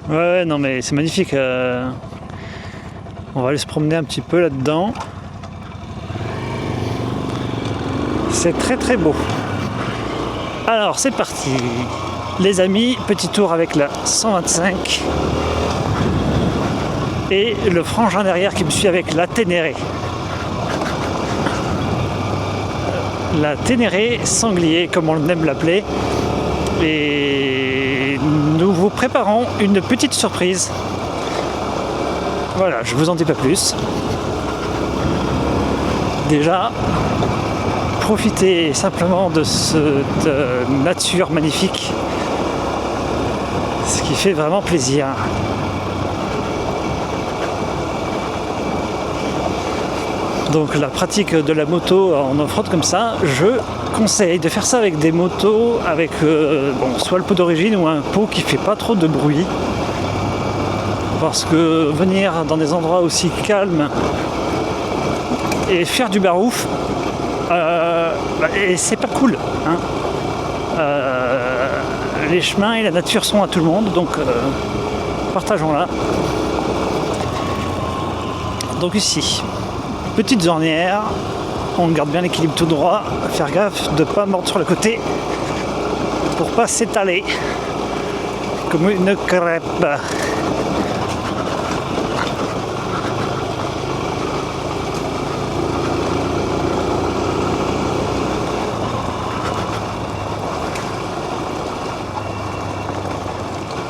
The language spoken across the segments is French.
Ouais, non mais c'est magnifique. On va aller se promener un petit peu là-dedans. C'est très très beau. Alors c'est parti. Les amis, petit tour avec la 125. Et le frangin derrière qui me suit avec la Ténéré. La Ténéré sanglier, comme on aime l'appeler. Et nous vous préparons une petite surprise. Voilà, je vous en dis pas plus. Déjà, profitez simplement de cette nature magnifique, ce qui fait vraiment plaisir. Donc la pratique de la moto en off-road comme ça, je conseille de faire ça avec des motos avec soit le pot d'origine ou un pot qui fait pas trop de bruit. Parce que venir dans des endroits aussi calmes et faire du barouf, et c'est pas cool. Hein. Les chemins et la nature sont à tout le monde, donc partageons-la. Donc ici, petite ornière, on garde bien l'équilibre tout droit, faire gaffe de ne pas mordre sur le côté pour pas s'étaler comme une crêpe.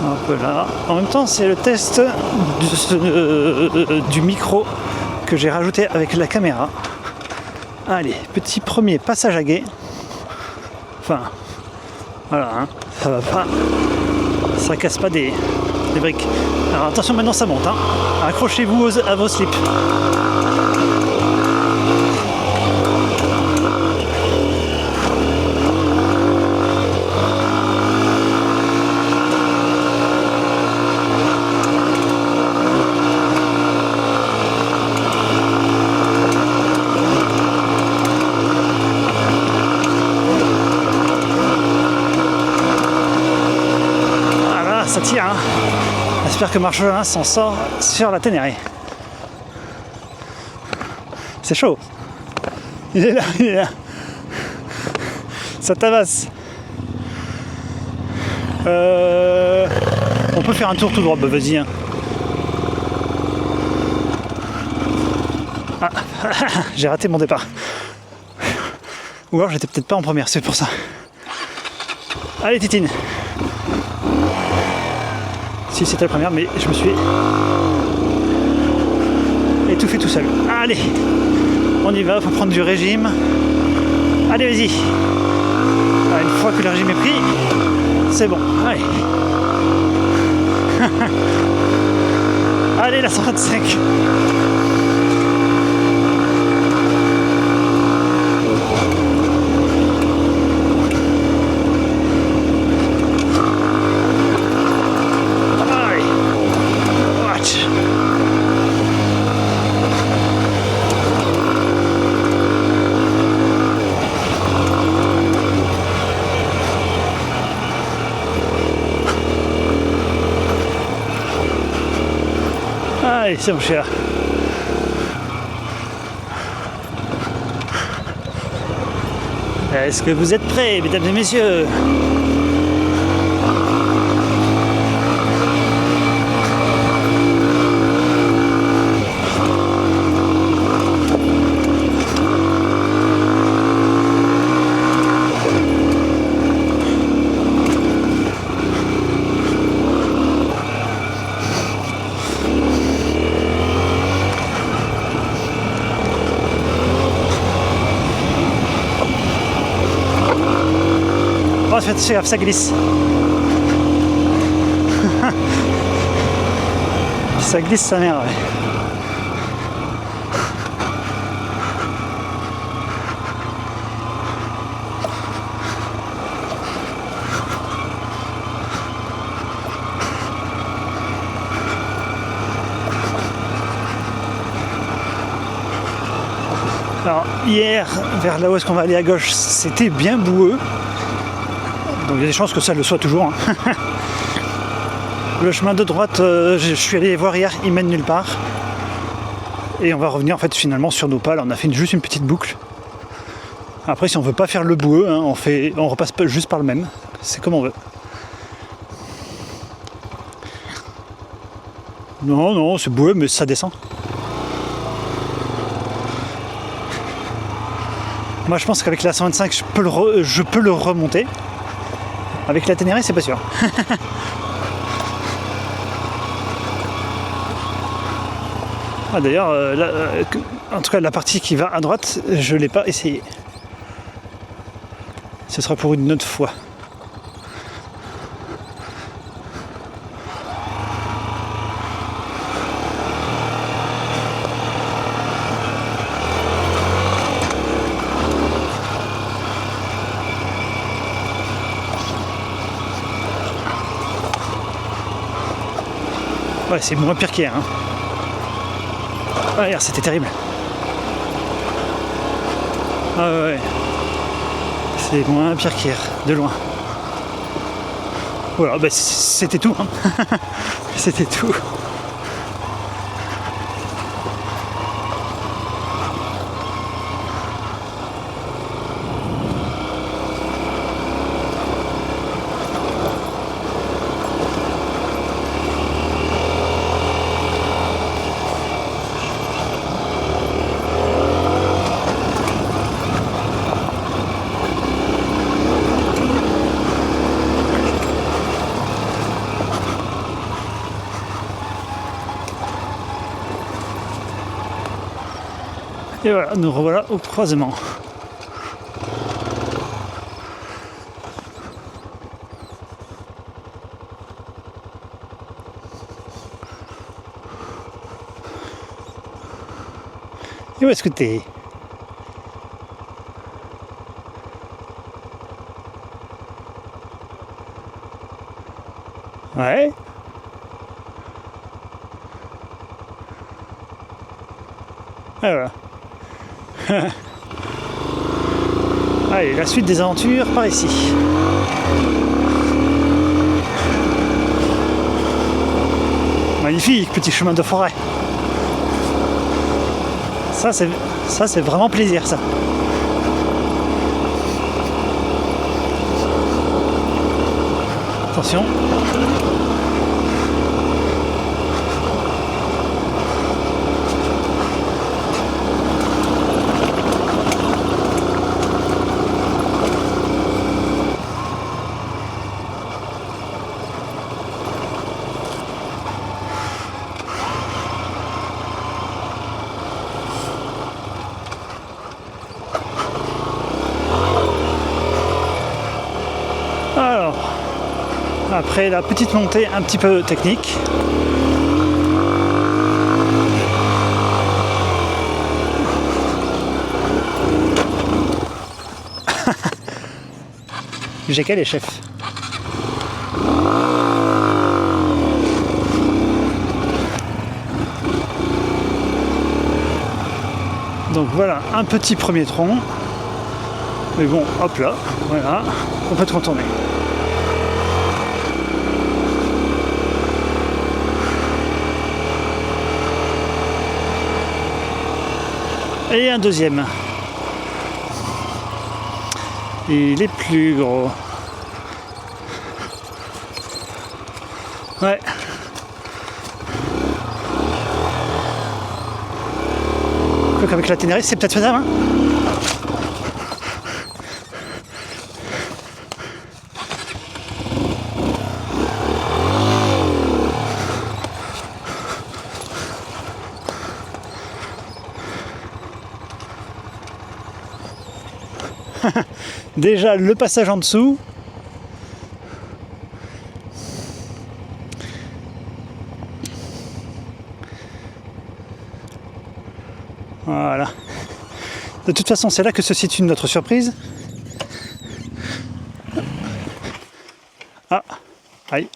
Un peu là. En même temps, c'est le test du micro que j'ai rajouté avec la caméra. Allez, petit premier passage à gué. Enfin, voilà, hein, ça va pas, ça casse pas des briques. Alors attention, maintenant ça monte. Hein. Accrochez-vous à vos slips. Ça tire, hein. J'espère que Marcelin s'en sort sur la Ténéré. C'est chaud. Il est là, il est là. Ça tabasse. On peut faire un tour tout droit, bah vas-y. Hein. Ah, j'ai raté mon départ. Ou alors j'étais peut-être pas en première, c'est pour ça. Allez Titine. Si c'était la première, mais je me suis étouffé tout seul. Allez, on y va, faut prendre du régime. Allez, vas-y. Une fois que le régime est pris, c'est bon. Allez. Allez, la 125. Allez, c'est mon cher. Est-ce que vous êtes prêts, mesdames et messieurs? Oh, faites gaffe, ça glisse. Ça glisse sa mère, ouais. Alors hier, vers là où est-ce qu'on va aller à gauche, c'était bien boueux. Donc il y a des chances que ça le soit toujours. Hein. Le chemin de droite, je suis allé voir hier, il mène nulle part. Et on va revenir en fait finalement sur nos pas. Là, on a fait juste une petite boucle. Après, si on veut pas faire le boueux, hein, on repasse pas juste par le même. C'est comme on veut. Non, c'est boueux, mais ça descend. Moi, je pense qu'avec la 125, je peux le remonter. Avec la Ténéré, c'est pas sûr. Ah, d'ailleurs, en tout cas, la partie qui va à droite, je l'ai pas essayé. Ce sera pour une autre fois. Ouais, c'est moins pire qu'hier. Hein. Ah, hier, c'était terrible. Ah ouais. C'est moins pire qu'hier, de loin. Voilà, bah, c'était tout. Hein. C'était tout. Et voilà, nous revoilà au croisement. Et où est-ce que t'es? Ouais. Et voilà. Allez, la suite des aventures par ici. Magnifique petit chemin de forêt. Ça c'est vraiment plaisir ça. Attention. Alors, après la petite montée un petit peu technique, j'ai qu'à les chefs. Donc voilà, un petit premier tronc. Mais bon, hop là, voilà, on peut contourner. Et un deuxième. Il est plus gros. Ouais. Donc avec la Ténéré, c'est peut-être faisable, hein. Déjà le passage en dessous. Voilà. De toute façon, c'est là que se situe notre surprise. Ah, aïe.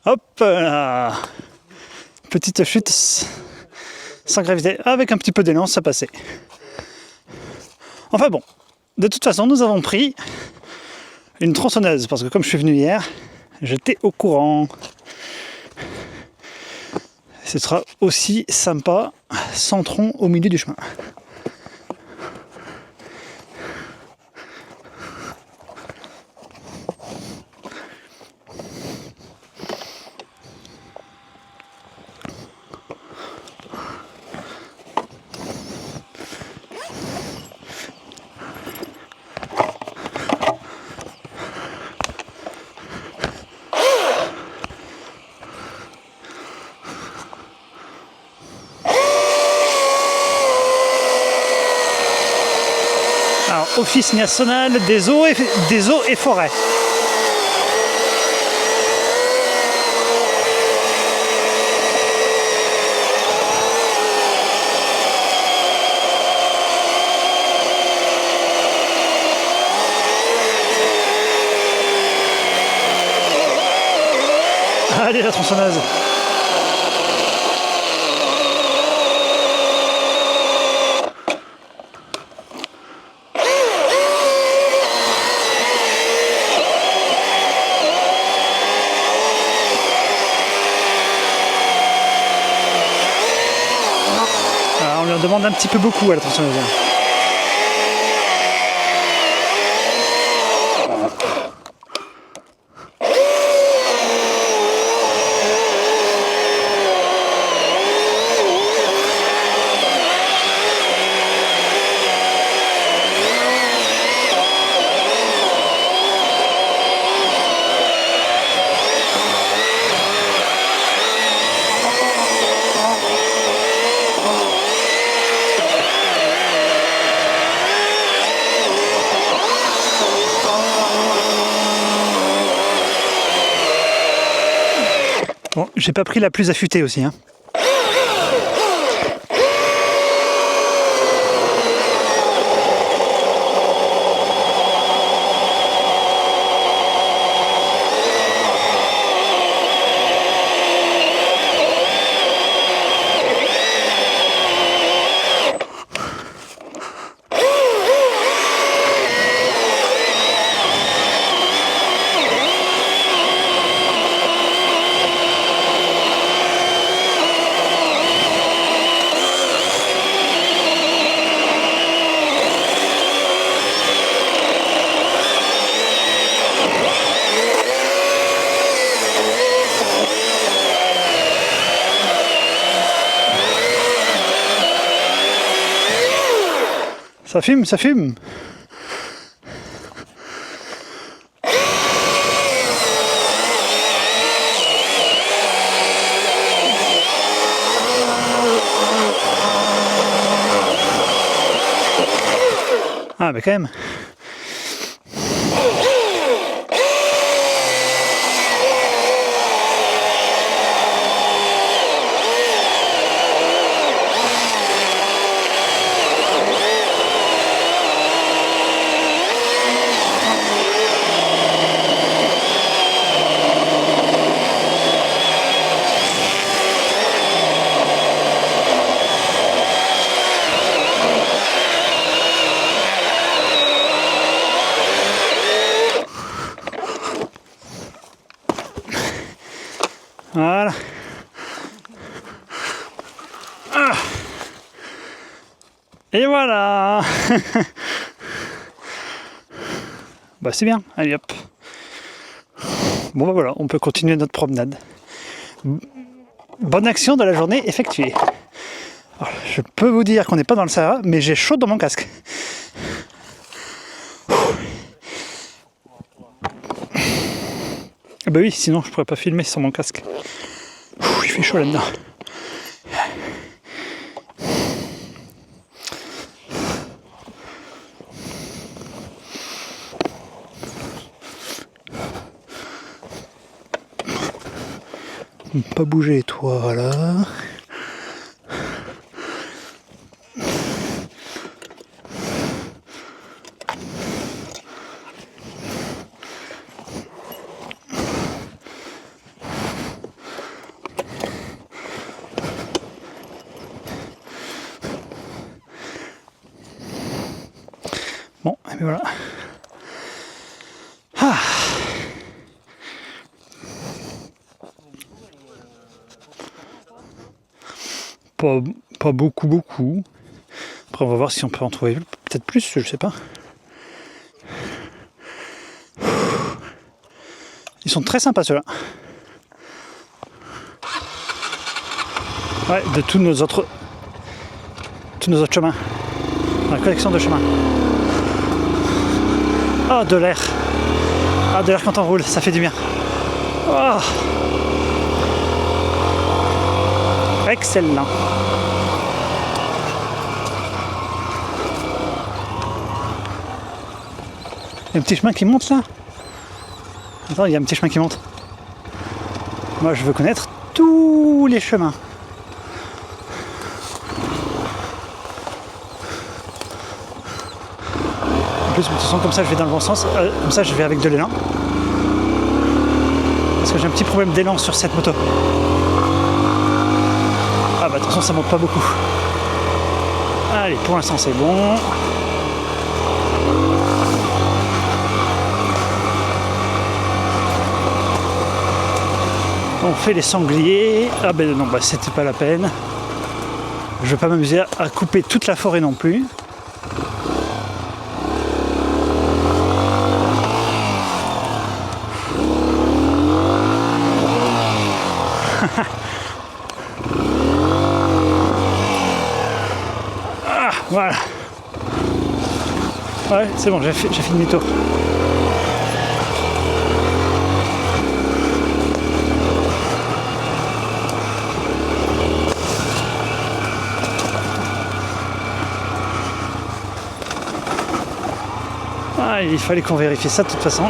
Hop là. Petite chute sans gravité. Avec un petit peu d'élan, ça passait. Enfin bon. De toute façon, nous avons pris une tronçonneuse, parce que comme je suis venu hier, j'étais au courant. ce sera aussi sympa, sans tronc au milieu du chemin. Alors, Office national des eaux et forêts. Allez, la tronçonneuse. Alors, on lui en demande un petit peu beaucoup à la tronçonneuse. Bon, j'ai pas pris la plus affûtée aussi, hein. Ça fume, ça fume. Ah, mais quand même. Voilà. Ah. Et voilà. Bah c'est bien, allez hop. Bon bah voilà, on peut continuer notre promenade. Bonne action de la journée effectuée. Alors, je peux vous dire qu'on n'est pas dans le Sahara, mais j'ai chaud dans mon casque. Ah bah oui, sinon je pourrais pas filmer sans mon casque. Il fait chaud là-dedans. Pas bouger toi là. Bon, et bien voilà. Ah. pas beaucoup. Après on va voir si on peut en trouver peut-être plus, je sais pas. Ils sont très sympas ceux-là. Ouais, de tous nos autres chemins. La collection de chemins. Oh, de l'air. Ah, de l'air quand on roule, ça fait du bien. Oh. Excellent. Il y a un petit chemin qui monte là. Attends, il y a un petit chemin qui monte. Moi, je veux connaître tous les chemins. En plus, de toute façon, comme ça, je vais dans le bon sens. Comme ça, je vais avec de l'élan. Parce que j'ai un petit problème d'élan sur cette moto. Ah bah, de toute façon, ça monte pas beaucoup. Allez, pour l'instant, c'est bon. On fait les sangliers. Ah ben non, bah c'était pas la peine. Je vais pas m'amuser à couper toute la forêt non plus. Ah, voilà. Ouais, c'est bon, j'ai fait demi-tour. Ah, il fallait qu'on vérifie ça de toute façon.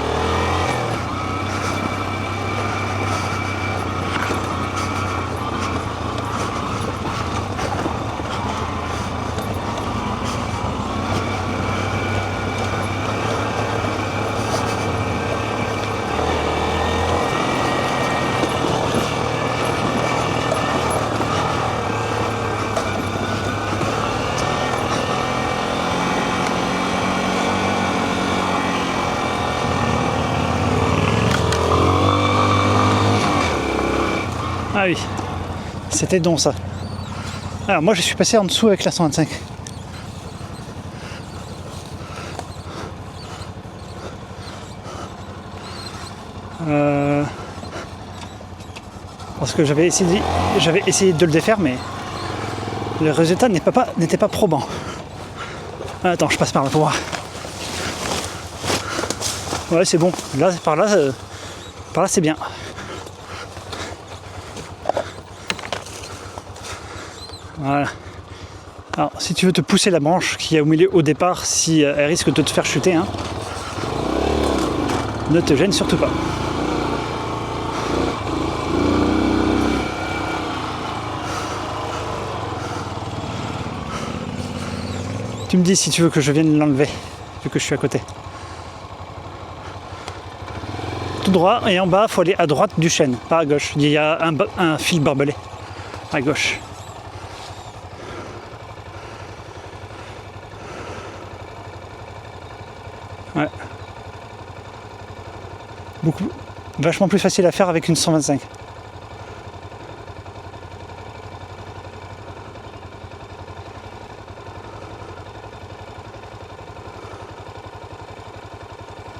Ah oui, c'était donc ça. Alors moi je suis passé en dessous avec la 125. Parce que j'avais essayé de le défaire, mais le résultat n'était pas probant. Attends, je passe par là pour voir. Ouais, c'est bon. Là, par là c'est bien. Voilà. Alors, si tu veux te pousser la branche qui est au milieu au départ, si elle risque de te faire chuter, hein, ne te gêne surtout pas. Tu me dis si tu veux que je vienne l'enlever, vu que je suis à côté. Tout droit, et en bas, il faut aller à droite du chêne, pas à gauche. Il y a un fil barbelé à gauche. Ouais. Vachement plus facile à faire avec une 125.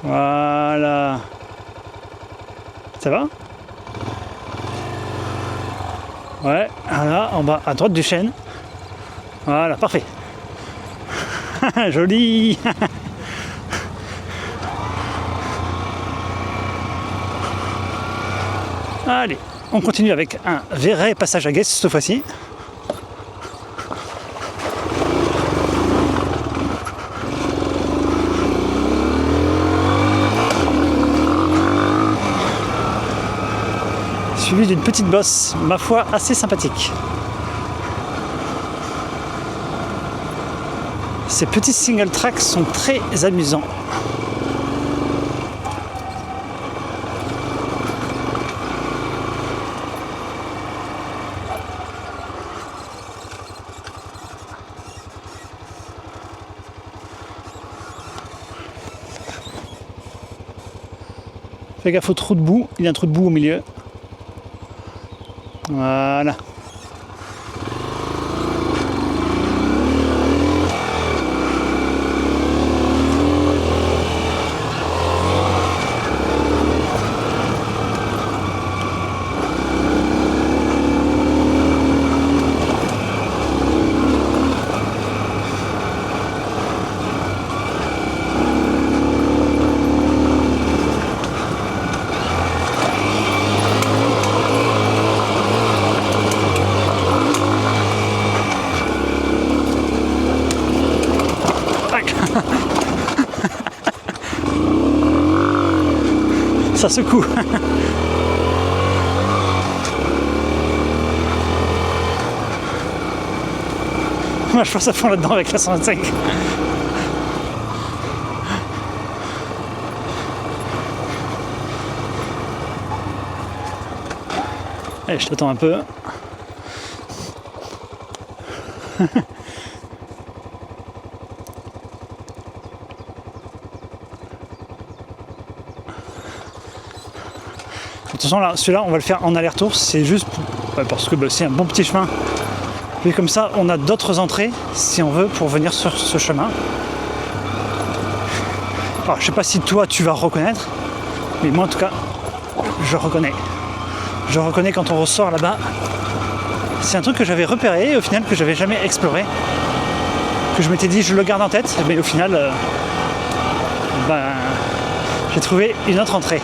Voilà. Ça va? Ouais, voilà, en bas, à droite du chêne. Voilà, parfait. Joli. Allez, on continue avec un vrai passage à Guess cette fois-ci. Suivi d'une petite bosse, ma foi, assez sympathique. Ces petits single tracks sont très amusants. Fais gaffe au trou de boue, il y a un trou de boue au milieu. Voilà. Ça secoue. Moi je pense à fond là-dedans avec la 125. Allez, je t'attends un peu. De toute façon, là, celui-là, on va le faire en aller-retour. C'est juste parce que c'est un bon petit chemin. Et comme ça, on a d'autres entrées, si on veut, pour venir sur ce chemin. Alors, je sais pas si toi, tu vas reconnaître, mais moi, en tout cas, je reconnais. Je reconnais quand on ressort là-bas. C'est un truc que j'avais repéré, et au final, que j'avais jamais exploré. Que je m'étais dit, je le garde en tête, mais au final, j'ai trouvé une autre entrée.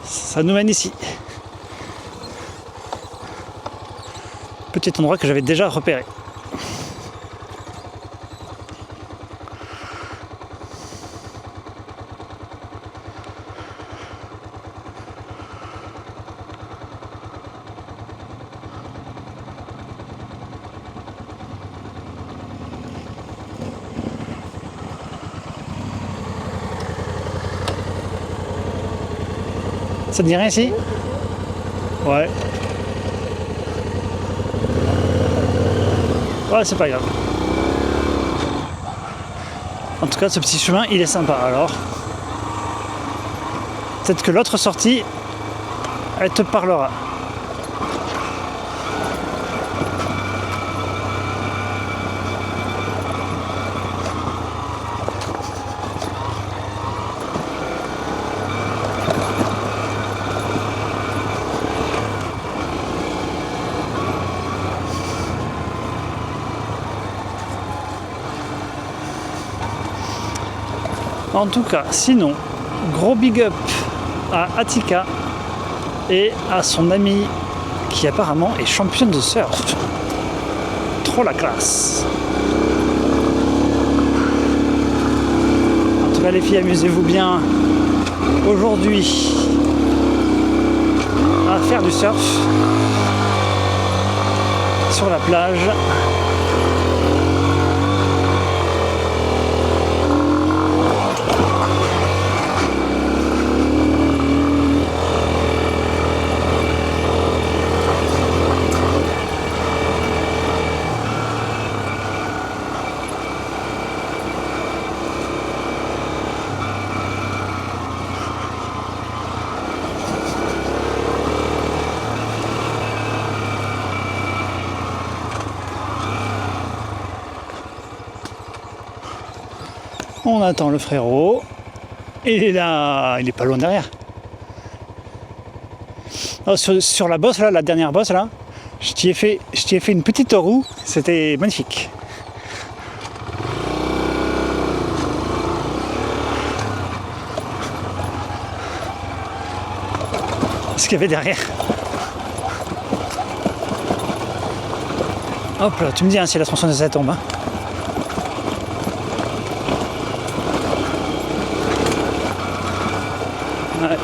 Ça nous mène ici. Petit endroit que j'avais déjà repéré. Ça te dit rien ici? Ouais. Ouais, c'est pas grave. En tout cas, ce petit chemin, il est sympa. Alors, peut-être que l'autre sortie, elle te parlera. En tout cas, sinon, gros big up à Attica et à son amie qui apparemment est championne de surf. Trop la classe. En tout cas les filles, amusez-vous bien aujourd'hui à faire du surf sur la plage. On attend le frérot. Il est là, il est pas loin derrière. Alors, sur la bosse là, la dernière bosse là, je t'y ai fait une petite roue, c'était magnifique. Ce qu'il y avait derrière. Hop là, tu me dis hein, si la tronçonneuse elle tombe. Hein. Ouais.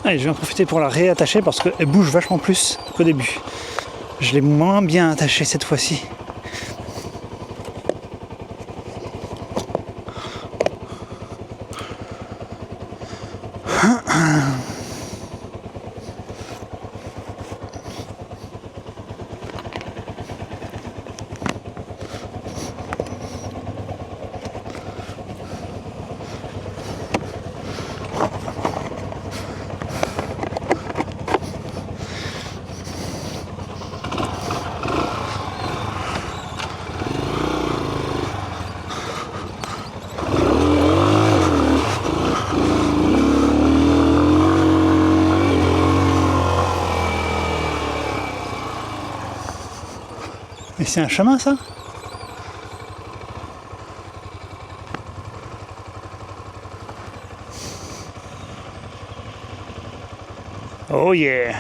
Allez, je vais en profiter pour la réattacher parce qu'elle bouge vachement plus qu'au début. Je l'ai moins bien attachée cette fois-ci. Mais c'est un chemin ça? Oh yeah!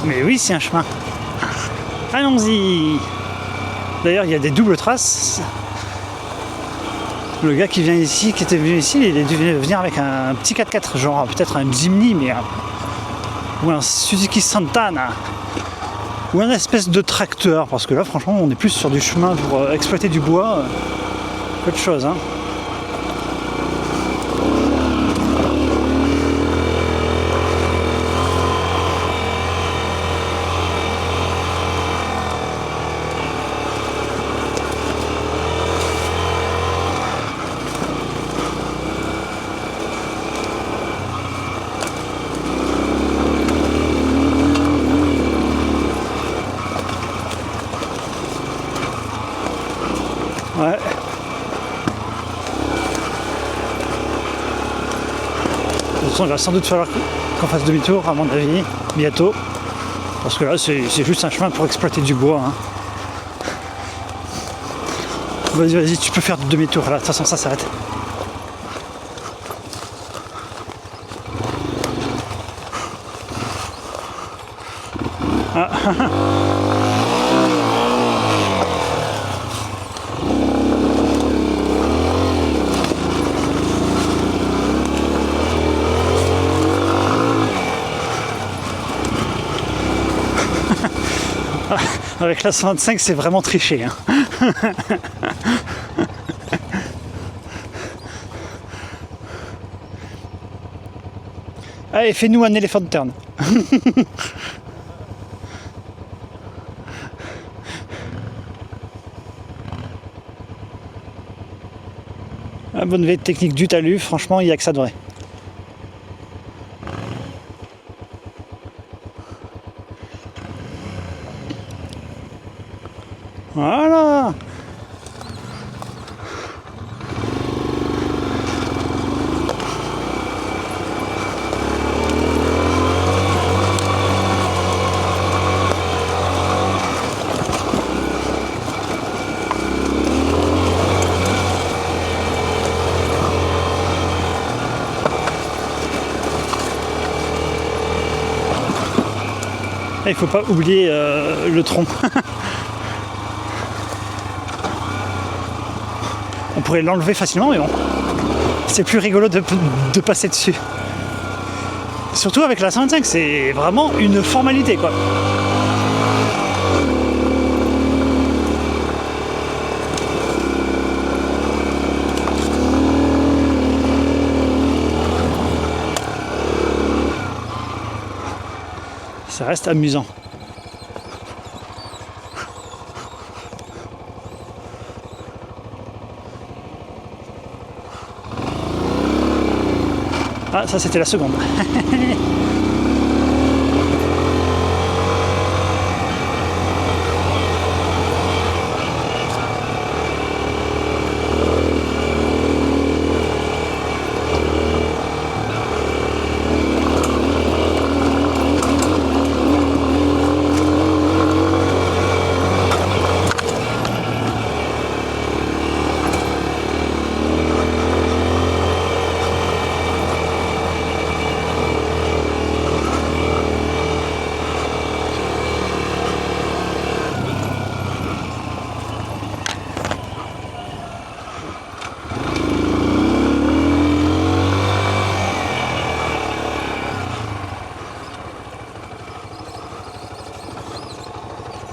Mais oui, c'est un chemin. Allons-y! D'ailleurs, il y a des doubles traces. Le gars qui vient ici, qui était venu ici, il est dû venir avec un petit 4x4, genre peut-être un Jimny, mais ou un Suzuki Santana, ou un espèce de tracteur, parce que là, franchement, on est plus sur du chemin pour exploiter du bois qu'autre chose. Hein. Ouais. De toute façon, il va sans doute falloir qu'on fasse demi-tour, à mon avis, bientôt. Parce que là, c'est juste un chemin pour exploiter du bois. Hein. Vas-y, vas-y, tu peux faire demi-tour. Là, de toute façon, ça s'arrête. Ah. Avec la 125, c'est vraiment triché. Hein. Allez, fais-nous un elephant turn. La bonne veille technique du talus, franchement, il n'y a que ça de vrai. Voilà. Il ne faut pas oublier le tronc. On pourrait l'enlever facilement, mais bon, c'est plus rigolo de passer dessus. Surtout avec la 125, c'est vraiment une formalité, quoi. Ça reste amusant. Ah, ça c'était la seconde.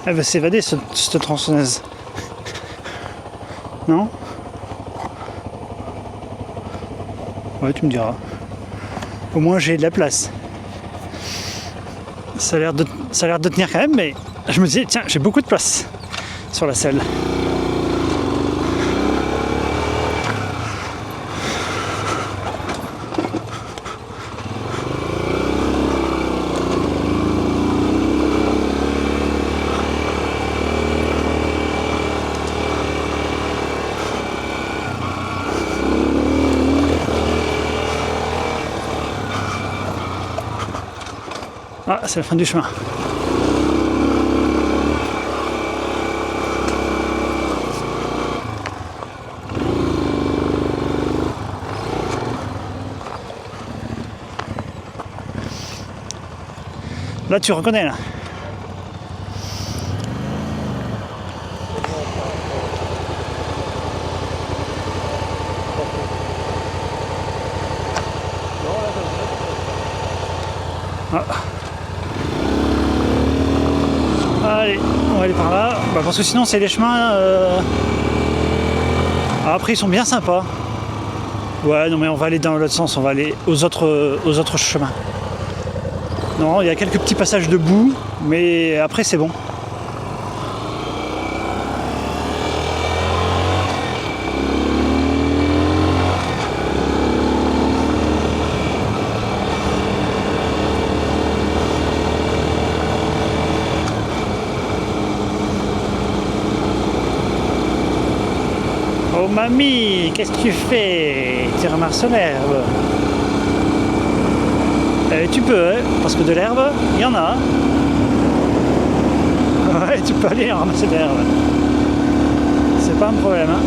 Elle veut s'évader, cette tronçonneuse. Non? Ouais, tu me diras. Au moins j'ai de la place. Ça a l'air de tenir quand même, mais je me disais, tiens, j'ai beaucoup de place sur la selle. Ah, c'est la fin du chemin. Là, tu reconnais, là. Ah. Allez, on va aller par là. Bah, parce que sinon, c'est les chemins... Ah, après, ils sont bien sympas. Ouais, non, mais on va aller dans l'autre sens. On va aller aux autres chemins. Non, il y a quelques petits passages de boue, mais après c'est bon. Oh mamie, qu'est-ce que tu fais? Tu ramasses l'herbe. Tu peux, hein, parce que de l'herbe, il y en a. Ouais, tu peux aller en ramasser de l'herbe. C'est pas un problème. Hein.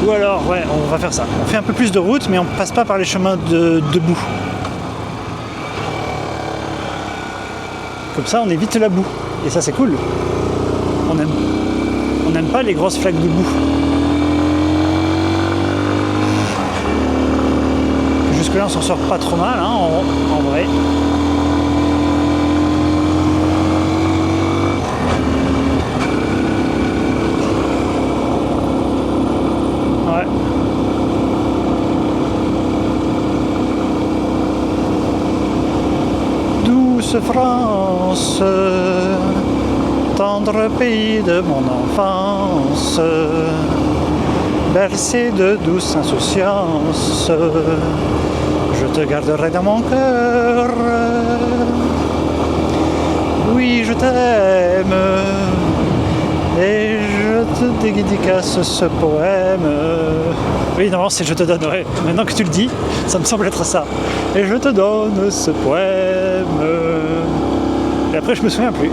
Ou alors, ouais, on va faire ça. On fait un peu plus de route, mais on passe pas par les chemins de boue. Comme ça, on évite la boue. Et ça, c'est cool. On n'aime pas les grosses flaques de boue. Jusque-là, on s'en sort pas trop mal, hein, en vrai. Ouais. Douce France, tendre pays de mon enfance, bercé de douce insouciance, je te garderai dans mon cœur. Oui, je t'aime, et je te dédicace ce poème. Oui, non, c'est je te donne, ouais. Maintenant que tu le dis, ça me semble être ça. Et je te donne ce poème. Et après, je me souviens plus.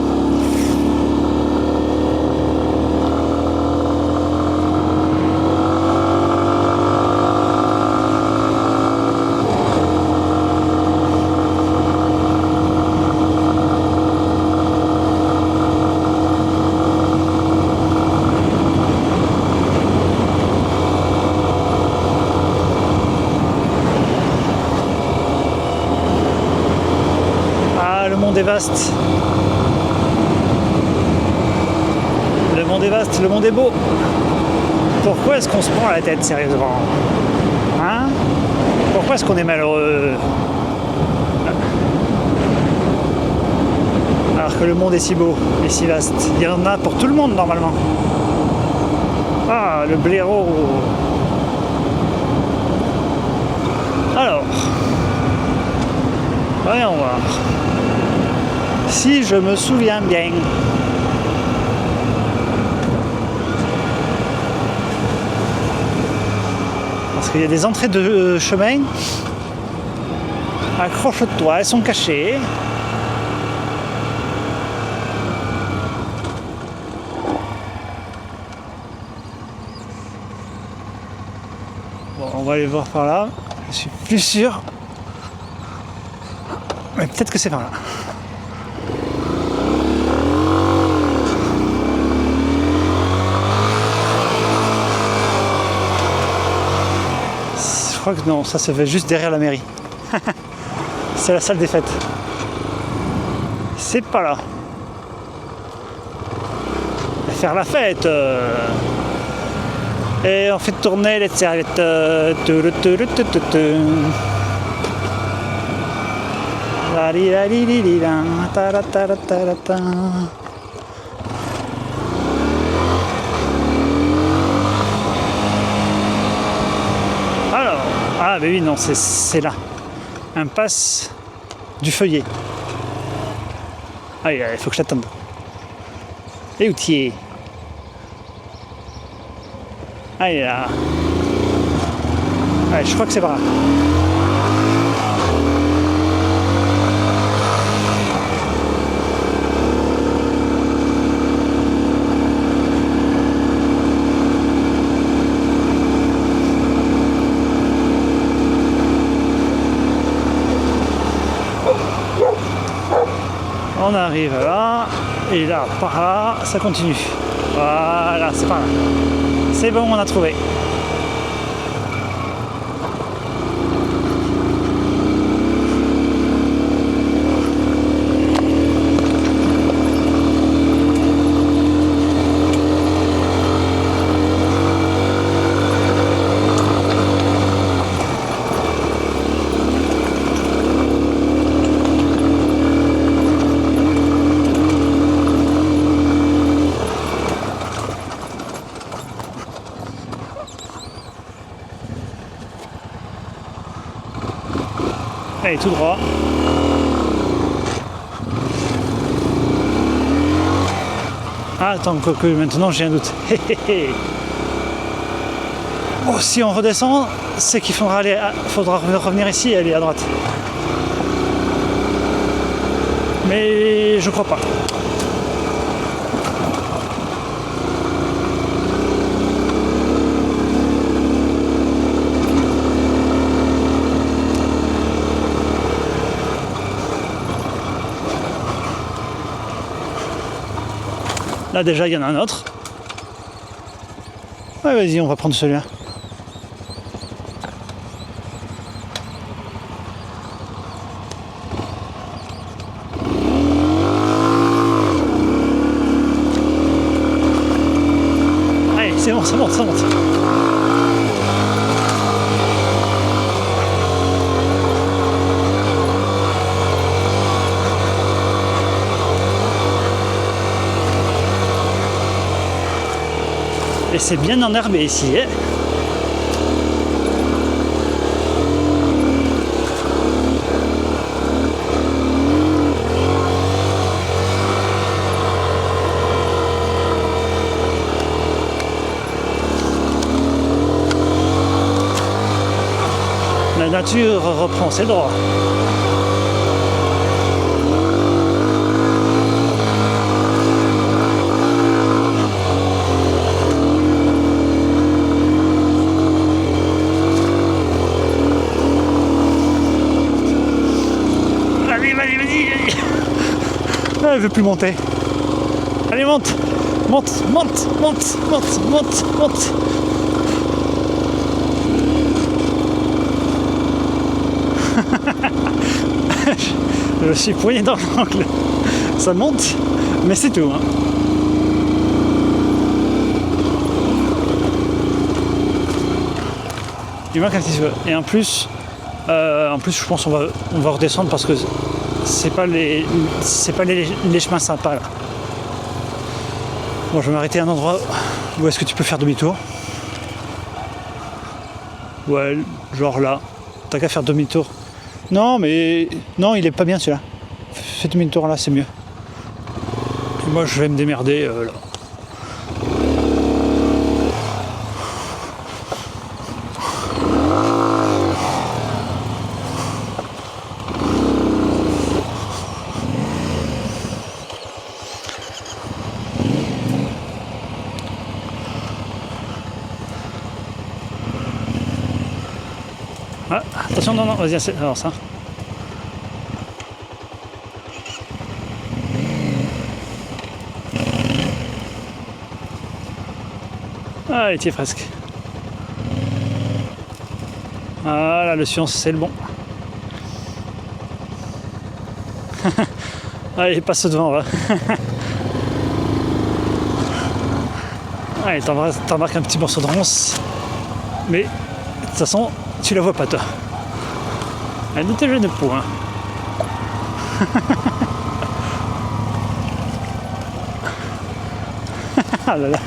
Le monde est vaste. Le monde est vaste, le monde est beau. Pourquoi est-ce qu'on se prend la tête sérieusement? Hein? Pourquoi est-ce qu'on est malheureux? Alors que le monde est si beau et si vaste. Il y en a pour tout le monde normalement. Ah, le blaireau. Alors, voyons voir. Si je me souviens bien. Parce qu'il y a des entrées de chemin. Accroche-toi, elles sont cachées. Bon, on va aller voir par là. Je suis plus sûr. Mais peut-être que c'est par là. crois que non, ça se fait juste derrière la mairie. C'est la salle des fêtes. C'est pas là. On va faire la fête. Et on fait tourner les serviettes. Alors, ah mais oui non, c'est là. Impasse du Feuillet. Ah il faut que je l'attende. Et où tu es? Ah il est là. Ouais, je crois que c'est par là. On arrive là, et là, par là, ça continue. Voilà, c'est par là. C'est bon, on a trouvé. Allez, tout droit. Ah, attends, que maintenant j'ai un doute. Oh, si on redescend, c'est qu'il faudra revenir ici et aller à droite. Mais je crois pas. Là déjà il y en a un autre. Ouais vas-y on va prendre celui-là. Allez c'est bon, ça monte, ça monte. Et c'est bien enherbé ici. Hein. La nature reprend ses droits. Ah, elle veut plus monter. Allez, monte, monte, monte, monte, monte, monte, monte. Je suis poigné dans l'angle. Ça monte, mais c'est tout. Hein. Il manque un petit peu. Et en plus, je pense qu'on va redescendre parce que c'est pas les chemins sympas là. Bon, je vais m'arrêter à un endroit où est-ce que tu peux faire demi-tour. Ouais, genre là. T'as qu'à faire demi-tour. Non, mais non, il est pas bien celui-là. Fais demi-tour là, c'est mieux. Et moi, je vais me démerder là. Ah, attention, non, vas-y, alors ça. Ah, il était presque. Voilà, le suivant c'est le bon. Allez, passe devant, va. Allez, t'en marques un petit morceau de ronce. Mais, de toute façon, tu la vois pas, toi. Elle ne te gêne point. Ah là là.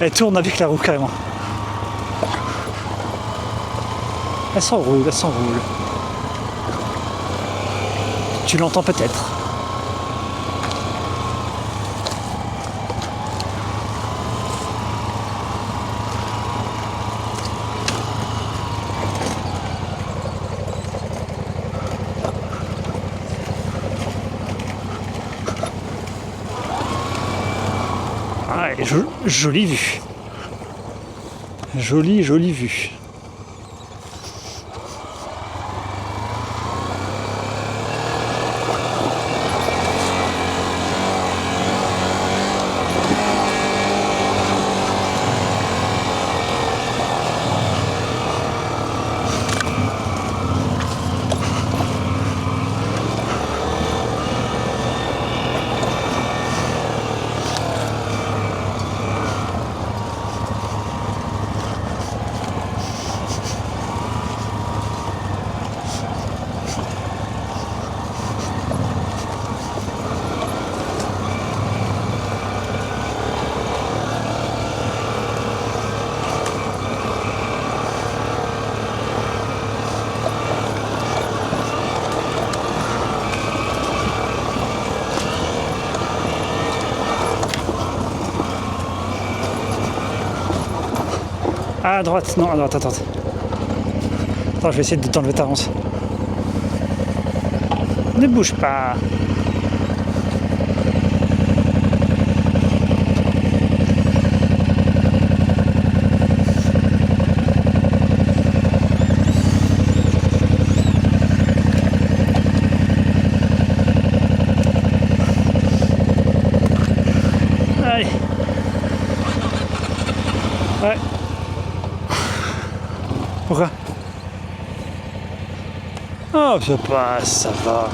Elle tourne avec la roue, carrément. Elle s'enroule, elle s'enroule. Tu l'entends peut-être. Ah, jolie vue. Jolie vue. Ah, à droite, non, à droite, attends. Attends, je vais essayer de t'enlever ta ronce. Ne bouge pas. Allez. Ouais. Pourquoi? Oh, ça passe, ça va.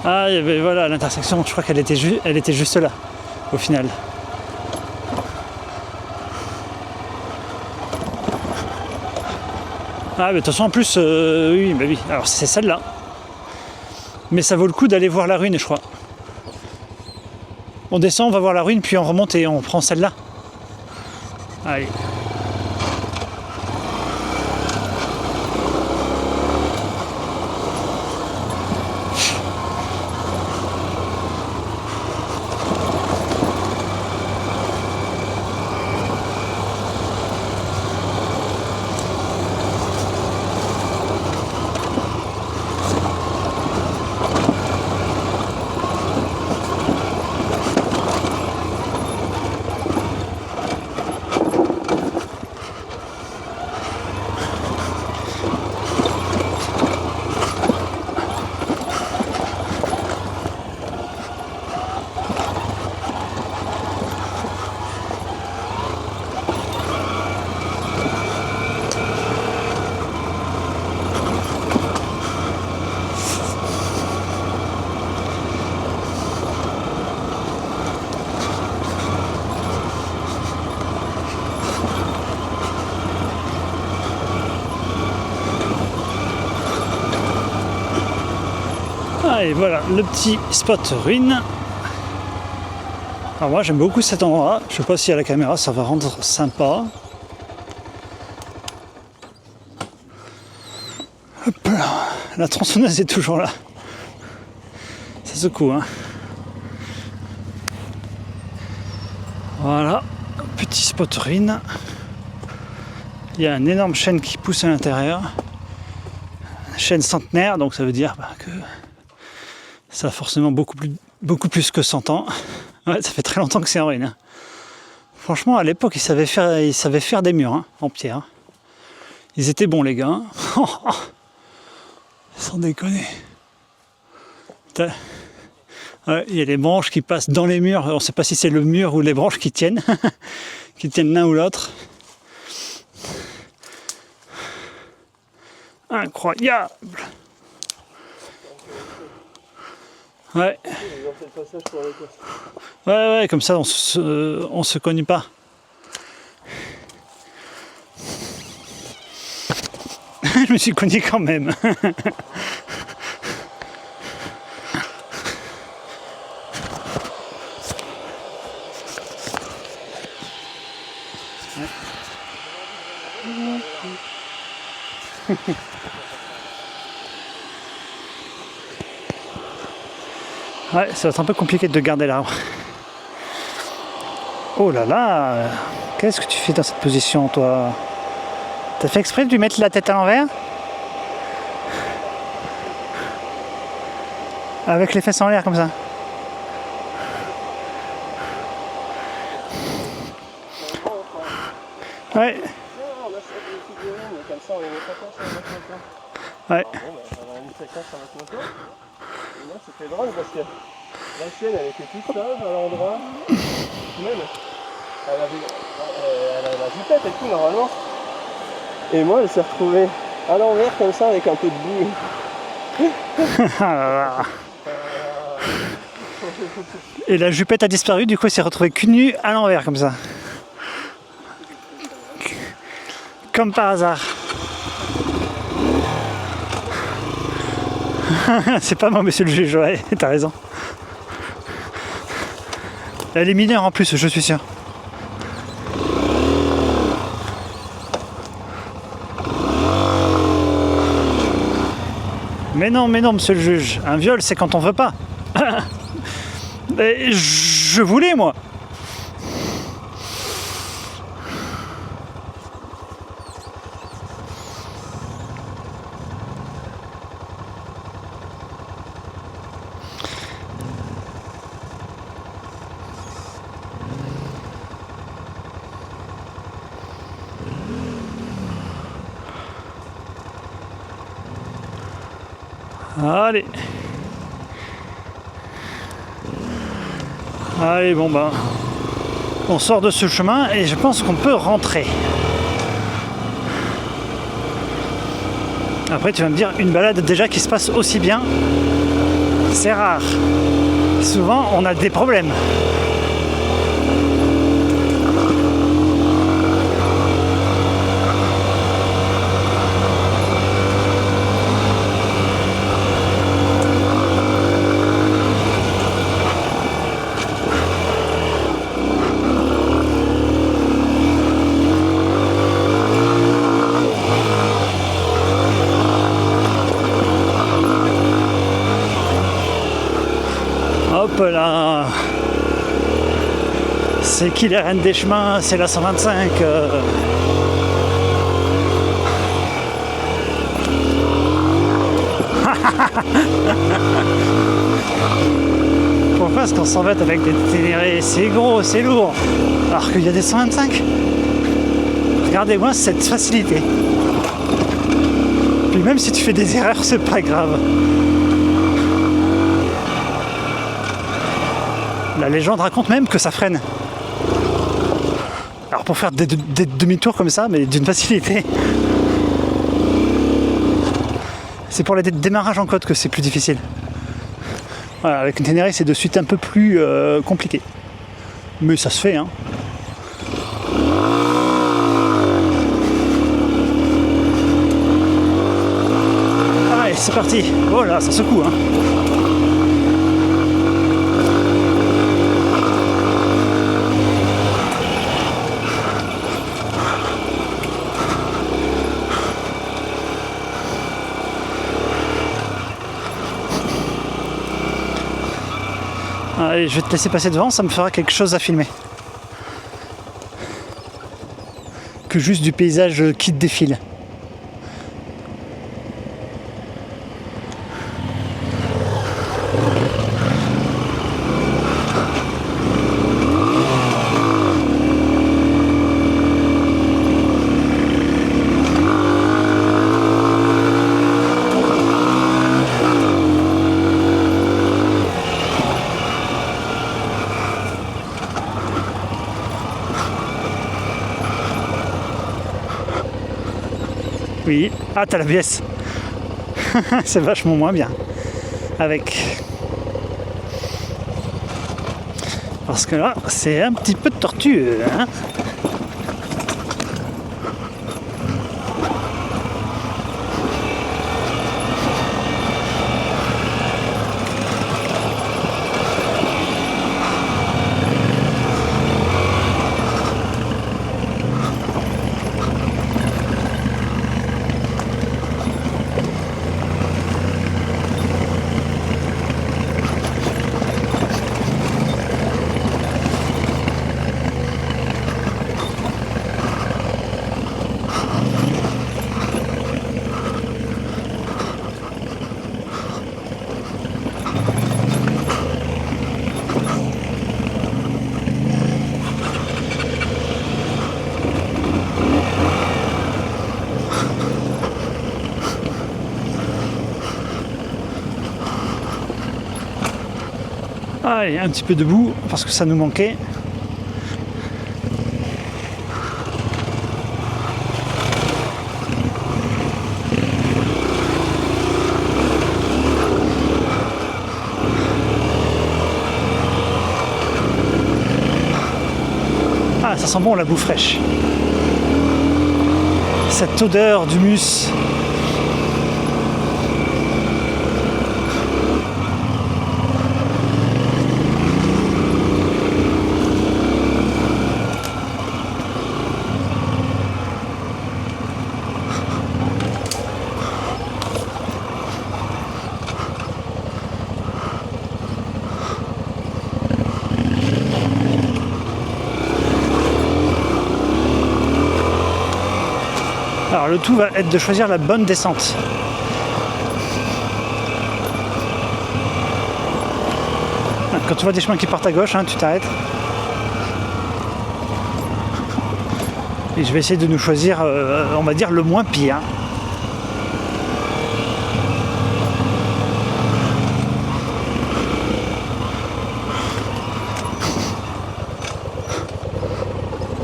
Ah, et ben voilà, l'intersection, je crois qu'elle était, elle était juste là, au final. Ah, mais de toute façon, en plus, oui, bah oui, alors c'est celle-là. Mais ça vaut le coup d'aller voir la ruine, je crois. On descend, on va voir la ruine, puis on remonte et on prend celle-là. Allez. Ah, et voilà, le petit spot ruine. Alors moi j'aime beaucoup cet endroit, je sais pas si à la caméra ça va rendre sympa. Hop là, la tronçonneuse est toujours là. Ça secoue, hein. Voilà, petit spot ruine. Il y a un énorme chêne qui pousse à l'intérieur. Chêne centenaire, donc ça veut dire que ça a forcément beaucoup plus que 100 ans. Ouais, ça fait très longtemps que c'est en ruine. Franchement, à l'époque, ils savaient faire des murs, hein, en pierre. Ils étaient bons, les gars. Sans déconner. Ouais, il y a les branches qui passent dans les murs. On ne sait pas si c'est le mur ou les branches qui tiennent. Qui tiennent l'un ou l'autre. Incroyable. Ouais. Ouais, comme ça on se cogne pas. Je me suis cogné quand même. Ouais, ça va être un peu compliqué de garder l'arbre. Oh là là, qu'est-ce que tu fais dans cette position, toi? T'as fait exprès de lui mettre la tête à l'envers? Avec les fesses en l'air comme ça? Ouais. Ouais. C'était drôle parce que la chienne elle était toute seule à l'endroit, même elle avait la jupette et tout normalement, et moi elle s'est retrouvée à l'envers comme ça avec un peu de boue. Et la jupette a disparu, du coup elle s'est retrouvée cul nu à l'envers comme ça. Comme par hasard. C'est pas moi, monsieur le juge, ouais, t'as raison. Elle est mineure en plus, je suis sûr. Mais non, monsieur le juge, un viol c'est quand on veut pas. Mais je voulais, moi. Allez. Allez, bon ben, on sort de ce chemin et je pense qu'on peut rentrer. Après tu vas me dire, une balade déjà qui se passe aussi bien, c'est rare. Souvent on a des problèmes. Hop là, c'est qui les reines des chemins? C'est la 125. Pourquoi est-ce qu'on s'embête avec des Ténéré? C'est gros, c'est lourd, alors qu'il y a des 125. Regardez-moi cette facilité. Puis même si tu fais des erreurs, c'est pas grave. La légende raconte même que ça freine. Alors pour faire des demi-tours comme ça, mais d'une facilité. C'est pour les démarrages en côte que c'est plus difficile. Voilà, avec une Ténéré, c'est de suite un peu plus compliqué. Mais ça se fait, hein. Allez, c'est parti. Oh là, ça secoue, hein. Allez, je vais te laisser passer devant, ça me fera quelque chose à filmer. Que juste du paysage qui défile. Oui. Ah, t'as l'ABS. C'est vachement moins bien. Avec. Parce que là, c'est un petit peu de tortue. Hein. Allez, un petit peu debout parce que ça nous manquait. Ah, ça sent bon la boue fraîche. Cette odeur d'humus. Alors le tout va être de choisir la bonne descente. Quand tu vois des chemins qui partent à gauche, hein, tu t'arrêtes. Et je vais essayer de nous choisir, on va dire, le moins pire.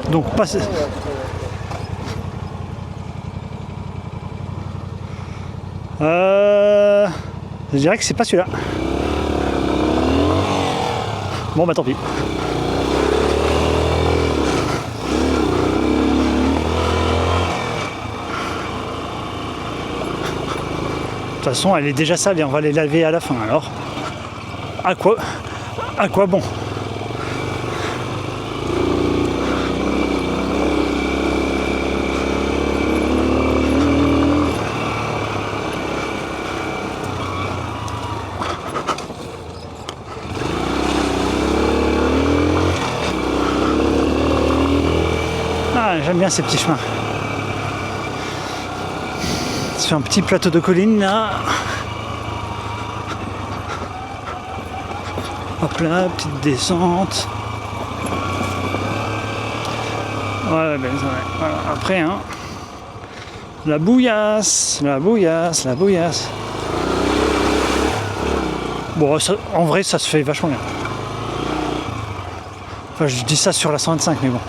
Donc pas... je dirais que c'est pas celui-là. Bon bah tant pis. De toute façon elle est déjà sale et on va les laver à la fin alors. À quoi bon? J'aime bien ces petits chemins. Sur un petit plateau de collines là. Hop là, petite descente. Ouais, ben voilà. Après, hein. La bouillasse. Bon, ça, en vrai, ça se fait vachement bien. Enfin, je dis ça sur la 125, mais bon.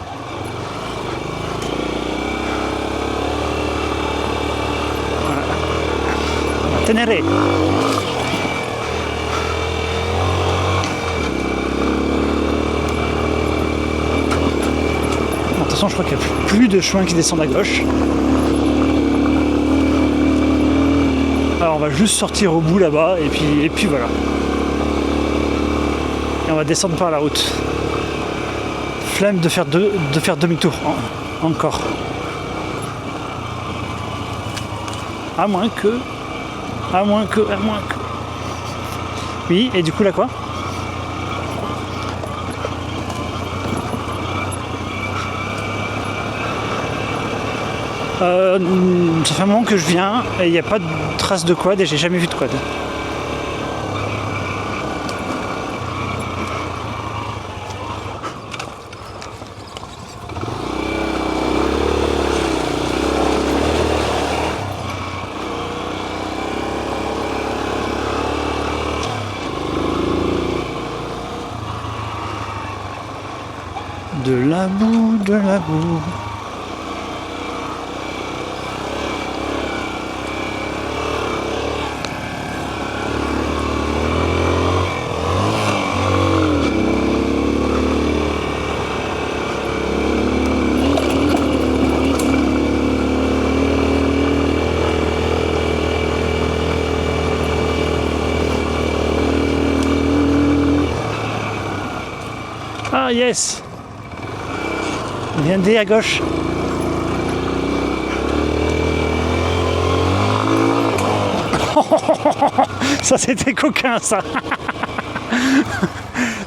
Ténéré. Bon, de toute façon, je crois qu'il n'y a plus de chemin qui descendent à gauche. Alors, on va juste sortir au bout là-bas et puis voilà. Et on va descendre par la route. Flemme de faire demi-tour encore. À moins que. Oui, et du coup là quoi? Ça fait un moment que je viens et il n'y a pas de trace de quad et j'ai jamais vu de quad. De la boue. Ah yes. Viendez à gauche. Ça c'était coquin ça.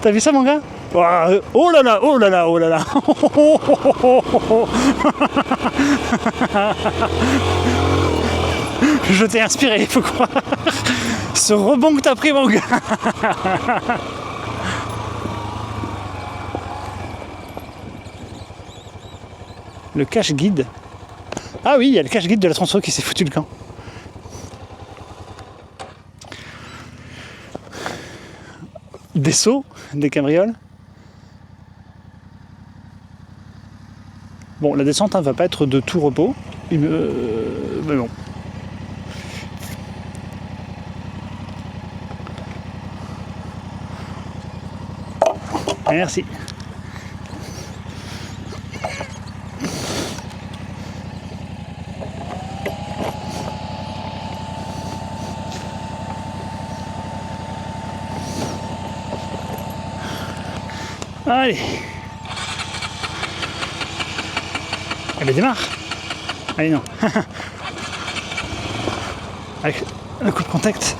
T'as vu ça mon gars? Oh là là, oh là là, oh là là. Je t'ai inspiré, il faut croire. Ce rebond que t'as pris mon gars. Le cache guide. Ah oui, il y a le cache guide de la Transro qui s'est foutu le camp. Des sauts, des cabrioles. Bon, la descente va pas être de tout repos. Mais bon. Merci. Allez. Elle démarre. Allez non. Avec le coup de contact,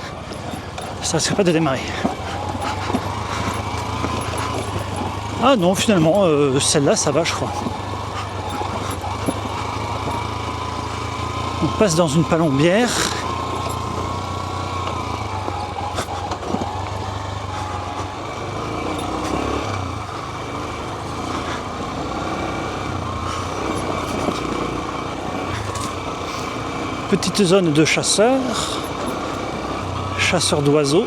ça risque pas de démarrer. Ah non, finalement, celle-là, ça va, je crois. On passe dans une palombière. Petite zone de chasseurs d'oiseaux.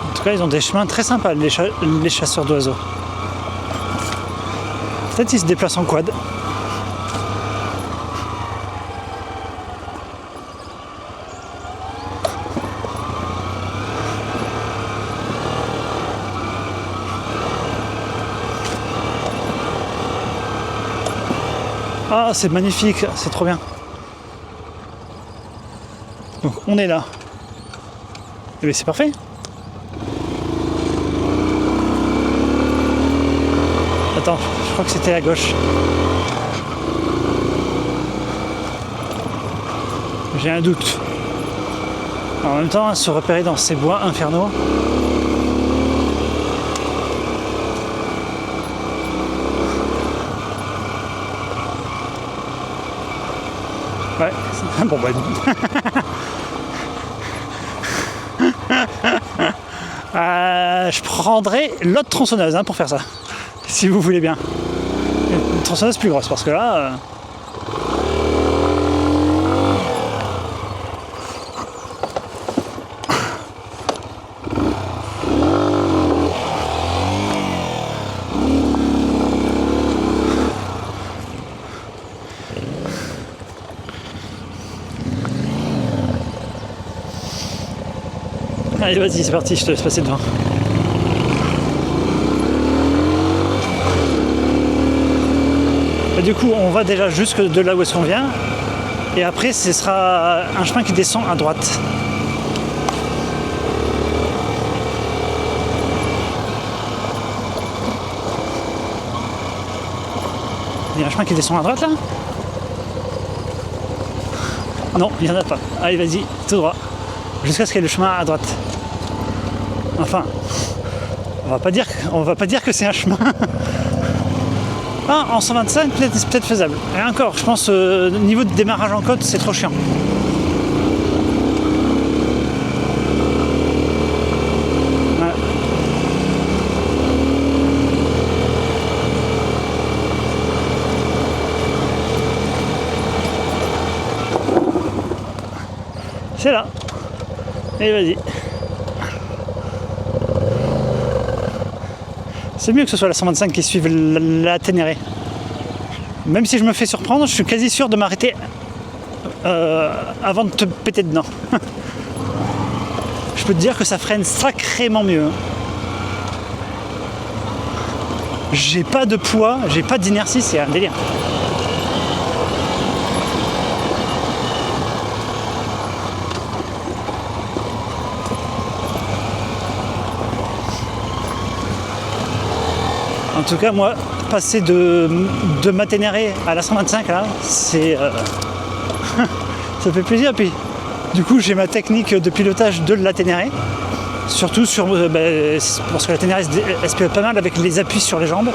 En tout cas, ils ont des chemins très sympas, les chasseurs d'oiseaux. Peut-être ils se déplacent en quad. Ah, c'est magnifique, c'est trop bien. Donc on est là. Et bien c'est parfait. Attends, je crois que c'était à gauche. J'ai un doute. En même temps, se repérer dans ces bois infernaux. Ouais, bon bah. Je prendrai l'autre tronçonneuse pour faire ça, si vous voulez bien. Une tronçonneuse plus grosse parce que là. Allez, vas-y, c'est parti, je te laisse passer devant. Et du coup, on va déjà jusque de là où est-ce qu'on vient. Et après, ce sera un chemin qui descend à droite. Il y a un chemin qui descend à droite, là? Non, il n'y en a pas. Allez, vas-y, tout droit. Jusqu'à ce qu'il y ait le chemin à droite. Enfin, on va pas dire que c'est un chemin. Ah, en 125, peut-être faisable. Et encore, je pense, niveau de démarrage en côte, c'est trop chiant. Ouais. C'est là. Et vas-y. C'est mieux que ce soit la 125 qui suive la Ténéré. Même si je me fais surprendre, je suis quasi sûr de m'arrêter avant de te péter dedans. Je peux te dire que ça freine sacrément mieux. J'ai pas de poids, j'ai pas d'inertie, c'est un délire. tout cas, moi, passer de ma Ténéré à la 125, là, c'est... ça fait plaisir. Puis, du coup, j'ai ma technique de pilotage de la Ténéré. Surtout sur, parce que la Ténéré, elle se pilote pas mal avec les appuis sur les jambes.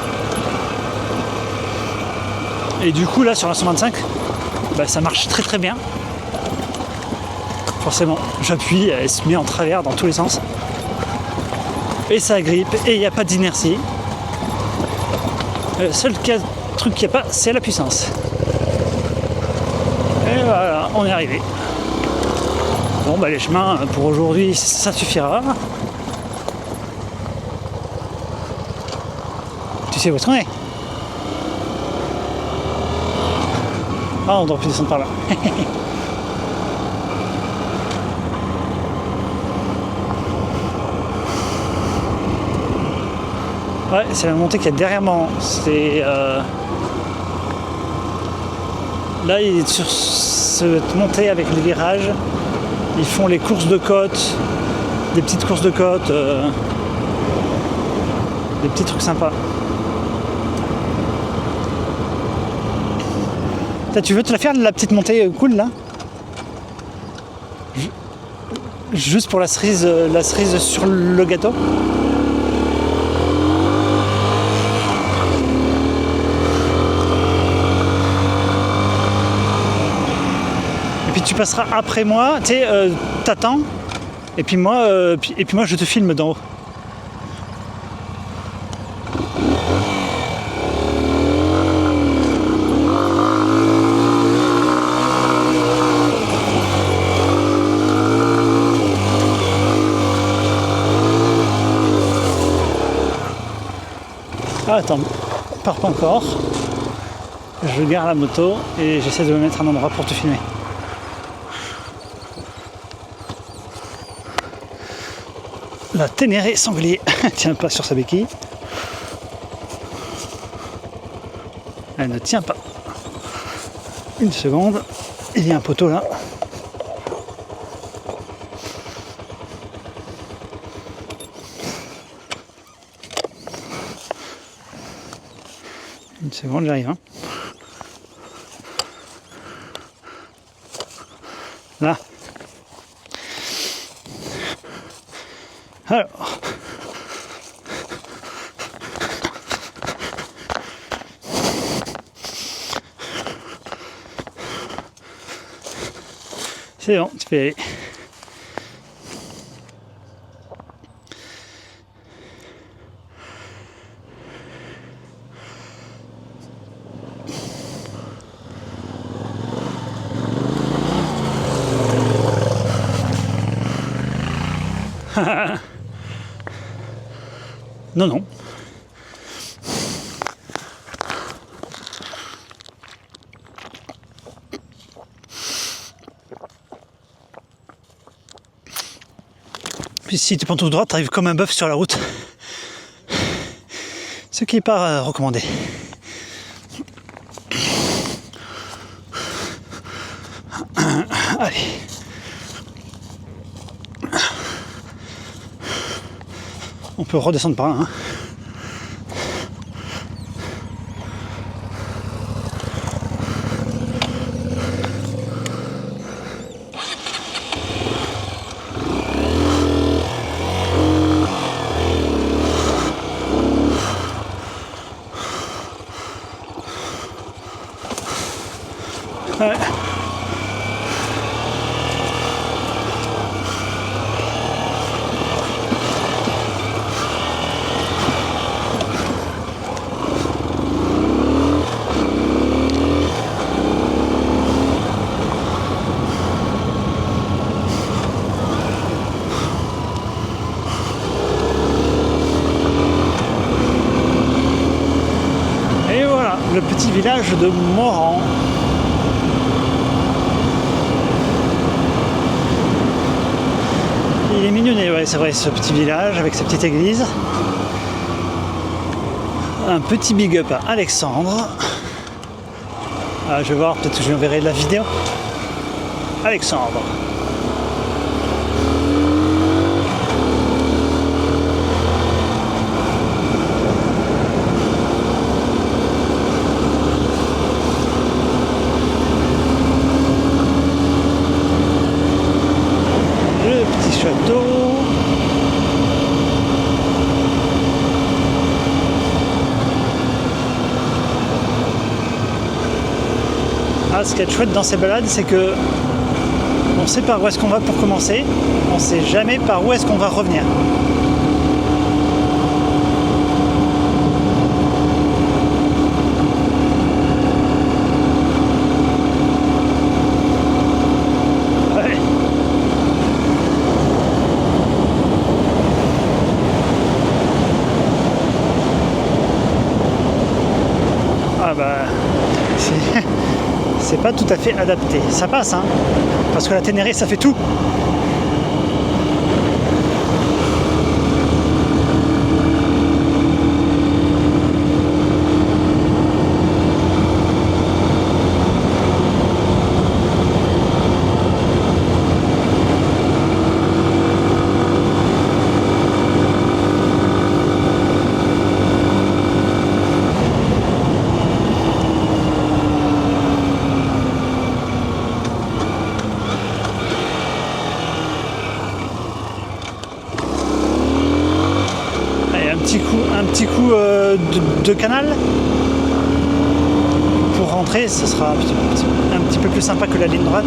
Et du coup, là, sur la 125, ça marche très très bien. Forcément, j'appuie, elle se met en travers dans tous les sens. Et ça grippe, et il n'y a pas d'inertie. Le seul truc qu'il n'y a pas, c'est la puissance. Et voilà, on est arrivé. Bon, les chemins pour aujourd'hui, ça suffira. Tu sais où est-ce qu'on est? Ah, on doit plus descendre par là. Ouais, c'est la montée qu'il y a derrière moi. C'est là, sur cette montée avec les virages, ils font les courses de côte, des petites courses de côte, des petits trucs sympas. Tu veux te la faire, la petite montée cool là? Juste pour la cerise sur le gâteau. Et puis tu passeras après moi, tu sais, t'attends, et puis moi je te filme d'en haut. Ah, attends, pars pas encore. Je gare la moto et j'essaie de me mettre à un endroit pour te filmer. La Ténéré sanglier tient pas sur sa béquille. Elle ne tient pas. Une seconde, il y a un poteau là. Une seconde, j'arrive. Hein. Là. Alors. C'est bon, tu peux y aller. Non, non. Puis si tu prends tout droit, tu arrives comme un bœuf sur la route. Ce qui n'est pas recommandé. Allez. On peut redescendre par là. Hein. Ouais. Et voilà, le petit village de Moran. Il est mignonné, ouais, c'est vrai, ce petit village avec sa petite église. Un petit big up à Alexandre. Ah, je vais voir, peut-être que je lui enverrai la vidéo. Alexandre. voilà, ce qui est chouette dans ces balades, c'est que on sait par où est-ce qu'on va pour commencer, on sait jamais par où est-ce qu'on va revenir. Ouais. Ah bah, c'est pas tout à fait adapté. Ça passe, hein, parce que la Ténéré, ça fait tout. Un petit coup de canal pour rentrer, ce sera un petit peu plus sympa que la ligne droite.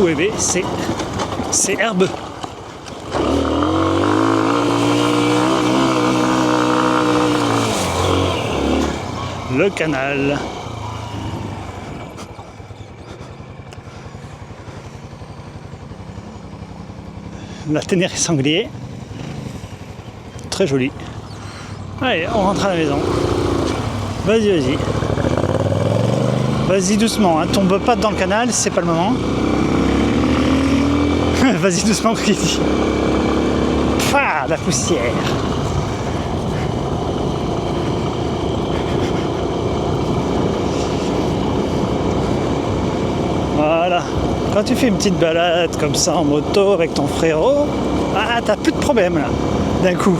Oui, mais c'est herbeux. Le canal. La Ténéré sanglier. Très joli. Allez, on rentre à la maison. Vas-y, vas-y. Vas-y doucement, hein. Tombe pas dans le canal, c'est pas le moment. Vas-y doucement, qui dit. Pah, la poussière. Voilà. Quand tu fais une petite balade comme ça en moto avec ton frérot, ah, t'as plus de problème là, d'un coup.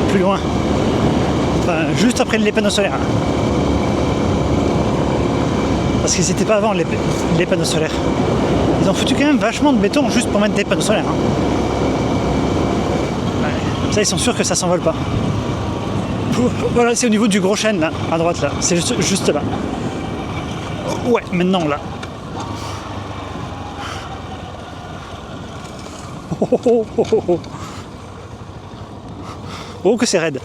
Plus loin. Enfin, juste après les panneaux solaires. Parce qu'ils n'étaient pas avant les panneaux solaires. Ils ont foutu quand même vachement de béton juste pour mettre des panneaux solaires. Hein. Ouais. Ça, ils sont sûrs que ça s'envole pas. Voilà, c'est au niveau du gros chêne là, à droite là. C'est juste là. Ouais, maintenant là. Oh, que c'est raide.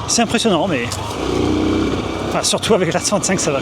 C'est impressionnant, mais... Enfin, surtout avec la 35, ça va.